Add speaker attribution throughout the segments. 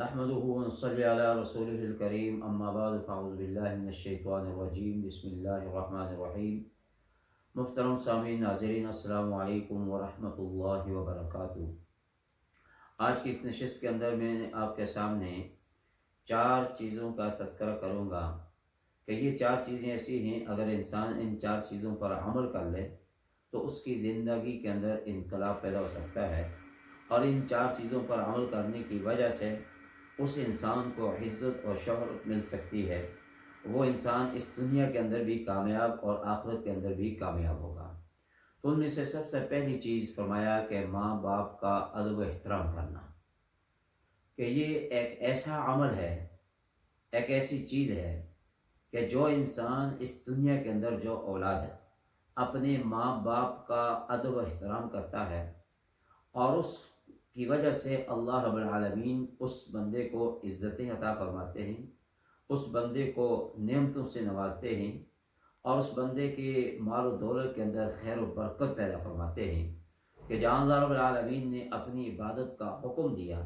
Speaker 1: نحمده ونصلي على رسوله الكريم اما بعد فاعوذ باللہ من الشیطان الرجیم بسم اللہ الرحمن الرحیم۔ محترم سامعین ناظرین، السلام علیکم ورحمۃ اللہ وبرکاتہ۔ آج کی اس نشست کے اندر میں آپ کے سامنے 4 چیزوں کا تذکرہ کروں گا کہ یہ 4 چیزیں ایسی ہیں، اگر انسان ان 4 چیزوں پر عمل کر لے تو اس کی زندگی کے اندر انقلاب پیدا ہو سکتا ہے، اور ان 4 چیزوں پر عمل کرنے کی وجہ سے اس انسان کو عزت اور شہرت مل سکتی ہے۔ وہ انسان اس دنیا کے اندر بھی کامیاب اور آخرت کے اندر بھی کامیاب ہوگا۔ تو ان میں سے سب سے پہلی چیز فرمایا کہ ماں باپ کا ادب و احترام کرنا، کہ یہ ایک ایسا عمل ہے، ایک ایسی چیز ہے کہ جو انسان اس دنیا کے اندر، جو اولاد اپنے ماں باپ کا ادب و احترام کرتا ہے، اور اس کی وجہ سے اللہ رب العالمین اس بندے کو عزتیں عطا فرماتے ہیں، اس بندے کو نعمتوں سے نوازتے ہیں، اور اس بندے کے مال و دولت کے اندر خیر و برکت پیدا فرماتے ہیں، کہ جہاں اللہ رب العالمین نے اپنی عبادت کا حکم دیا،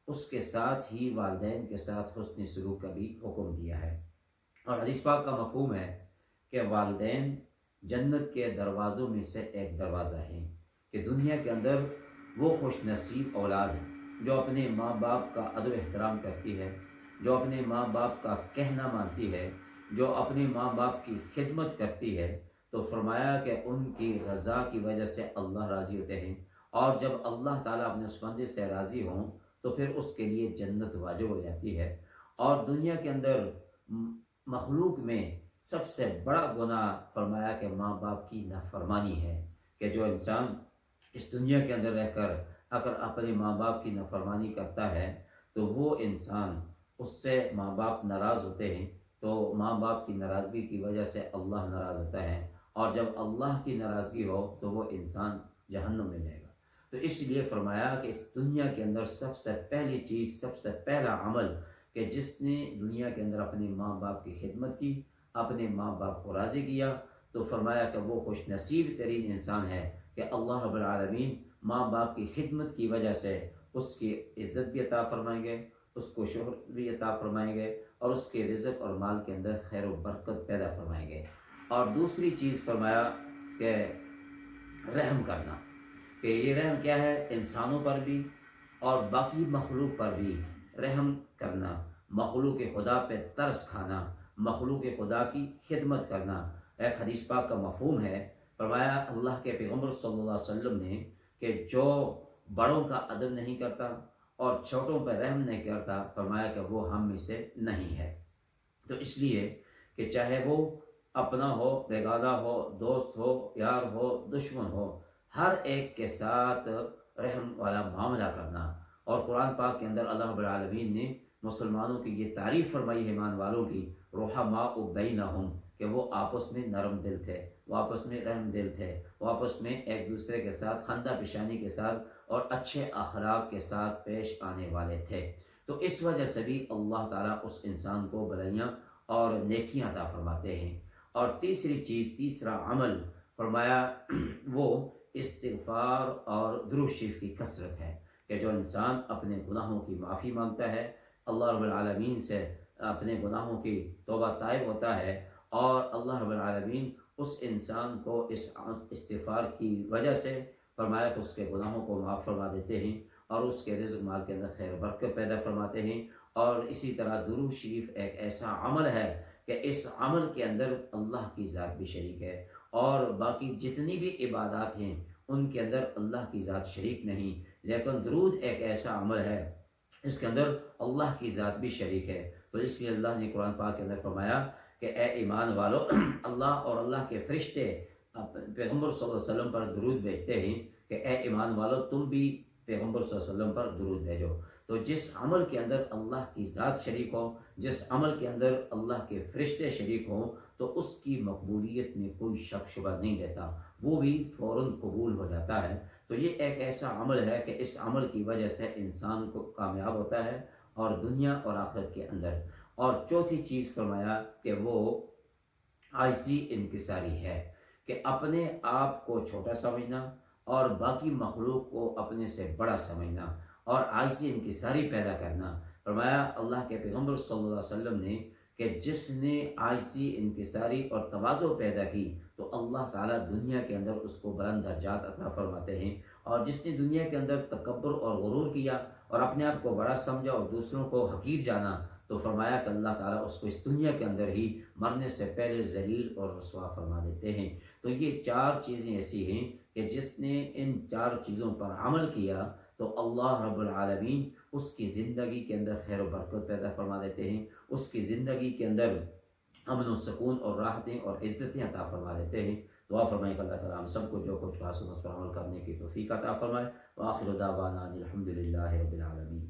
Speaker 1: اس کے ساتھ ہی والدین کے ساتھ حسن سلوک کا بھی حکم دیا ہے۔ اور حدیث پاک کا مفہوم ہے کہ والدین جنت کے دروازوں میں سے ایک دروازہ ہیں، کہ دنیا کے اندر وہ خوش نصیب اولاد جو اپنے ماں باپ کا ادب احترام کرتی ہے، جو اپنے ماں باپ کا کہنا مانتی ہے، جو اپنے ماں باپ کی خدمت کرتی ہے، تو فرمایا کہ ان کی رضا کی وجہ سے اللہ راضی ہوتے ہیں، اور جب اللہ تعالیٰ اپنے اس بندے سے راضی ہوں تو پھر اس کے لیے جنت واجب ہو جاتی ہے۔ اور دنیا کے اندر مخلوق میں سب سے بڑا گناہ فرمایا کہ ماں باپ کی نافرمانی ہے، کہ جو انسان اس دنیا کے اندر رہ کر اگر اپنے ماں باپ کی نافرمانی کرتا ہے تو وہ انسان، اس سے ماں باپ ناراض ہوتے ہیں، تو ماں باپ کی ناراضگی کی وجہ سے اللہ ناراض ہوتا ہے، اور جب اللہ کی ناراضگی ہو تو وہ انسان جہنم میں جائے گا۔ تو اس لیے فرمایا کہ اس دنیا کے اندر سب سے پہلی چیز، سب سے پہلا عمل، کہ جس نے دنیا کے اندر اپنے ماں باپ کی خدمت کی، اپنے ماں باپ کو راضی کیا، تو فرمایا کہ وہ خوش نصیب ترین انسان ہے، کہ اللہ رب العالمین ماں باپ کی خدمت کی وجہ سے اس کی عزت بھی عطا فرمائیں گے، اس کو شہرت بھی عطا فرمائیں گے، اور اس کے رزق اور مال کے اندر خیر و برکت پیدا فرمائیں گے۔ اور دوسری چیز فرمایا کہ رحم کرنا، کہ یہ رحم کیا ہے؟ انسانوں پر بھی اور باقی مخلوق پر بھی رحم کرنا، مخلوق خدا پہ ترس کھانا، مخلوق خدا کی خدمت کرنا۔ ایک حدیث پاک کا مفہوم ہے، فرمایا اللہ کے پیغمبر صلی اللہ علیہ وسلم نے کہ جو بڑوں کا ادب نہیں کرتا اور چھوٹوں پر رحم نہیں کرتا، فرمایا کہ وہ ہم میں سے نہیں ہے۔ تو اس لیے کہ چاہے وہ اپنا ہو، بیگانہ ہو، دوست ہو، یار ہو، دشمن ہو، ہر ایک کے ساتھ رحم والا معاملہ کرنا۔ اور قرآن پاک کے اندر اللہ رب العالمین نے مسلمانوں کی یہ تعریف فرمائی ہے، ایمان والوں کی، رحماء بینہم، کہ وہ آپس میں نرم دل تھے، وہ آپس میں رحم دل تھے، وہ آپس میں ایک دوسرے کے ساتھ خندہ پیشانی کے ساتھ اور اچھے اخلاق کے ساتھ پیش آنے والے تھے۔ تو اس وجہ سے بھی اللہ تعالیٰ اس انسان کو بھلائیاں اور نیکیاں عطا فرماتے ہیں۔ اور تیسری چیز، تیسرا عمل فرمایا وہ استغفار اور درود شریف کی کثرت ہے، کہ جو انسان اپنے گناہوں کی معافی مانگتا ہے، اللہ رب العالمین سے اپنے گناہوں کی توبہ طائب ہوتا ہے، اور اللہ رب العالمین اس انسان کو اس استغفار کی وجہ سے فرمایا کہ اس کے گناہوں کو معاف فرما دیتے ہیں، اور اس کے رزق مال کے اندر خیر و برکت پیدا فرماتے ہیں۔ اور اسی طرح درود شریف ایک ایسا عمل ہے کہ اس عمل کے اندر اللہ کی ذات بھی شریک ہے، اور باقی جتنی بھی عبادات ہیں ان کے اندر اللہ کی ذات شریک نہیں، لیکن درود ایک ایسا عمل ہے اس کے اندر اللہ کی ذات بھی شریک ہے۔ تو اس لیے اللہ نے قرآن پاک کے اندر فرمایا کہ اے ایمان والو، اللہ اور اللہ کے فرشتے پیغمبر صلی اللہ علیہ وسلم پر درود بھیجتے ہیں، کہ اے ایمان والو تم بھی پیغمبر صلی اللہ علیہ وسلم پر درود بھیجو۔ تو جس عمل کے اندر اللہ کی ذات شریک ہو، جس عمل کے اندر اللہ کے فرشتے شریک ہوں، تو اس کی مقبولیت میں کوئی شک شبہ نہیں رہتا، وہ بھی فوراً قبول ہو جاتا ہے۔ تو یہ ایک ایسا عمل ہے کہ اس عمل کی وجہ سے انسان کو کامیاب ہوتا ہے، اور دنیا اور آخرت کے اندر۔ اور چوتھی چیز فرمایا کہ وہ عاجزی انکساری ہے، کہ اپنے آپ کو چھوٹا سمجھنا اور باقی مخلوق کو اپنے سے بڑا سمجھنا، اور عاجزی انکساری پیدا کرنا۔ فرمایا اللہ کے پیغمبر صلی اللہ علیہ وسلم نے کہ جس نے عاجزی، انکساری اور تواضع پیدا کی تو اللہ تعالیٰ دنیا کے اندر اس کو بلند درجات عطا فرماتے ہیں، اور جس نے دنیا کے اندر تکبر اور غرور کیا اور اپنے آپ کو بڑا سمجھا اور دوسروں کو حقیر جانا، تو فرمایا کہ اللہ تعالیٰ اس کو اس دنیا کے اندر ہی مرنے سے پہلے ذلیل اور رسوا فرما دیتے ہیں۔ تو یہ چار چیزیں ایسی ہیں کہ جس نے ان چار چیزوں پر عمل کیا تو اللہ رب العالمین اس کی زندگی کے اندر خیر و برکت پیدا فرما دیتے ہیں، اس کی زندگی کے اندر امن و سکون اور راحتیں اور عزتیں عطا فرما دیتے ہیں۔ دعا فرمائیں کہ اللہ تعالیٰ ہم سب کو جو کچھ کہا سنا اس پر عمل کرنے کی توفیق عطا فرمائے۔ وآخر دعوانا ان الحمد للہ رب العالمین۔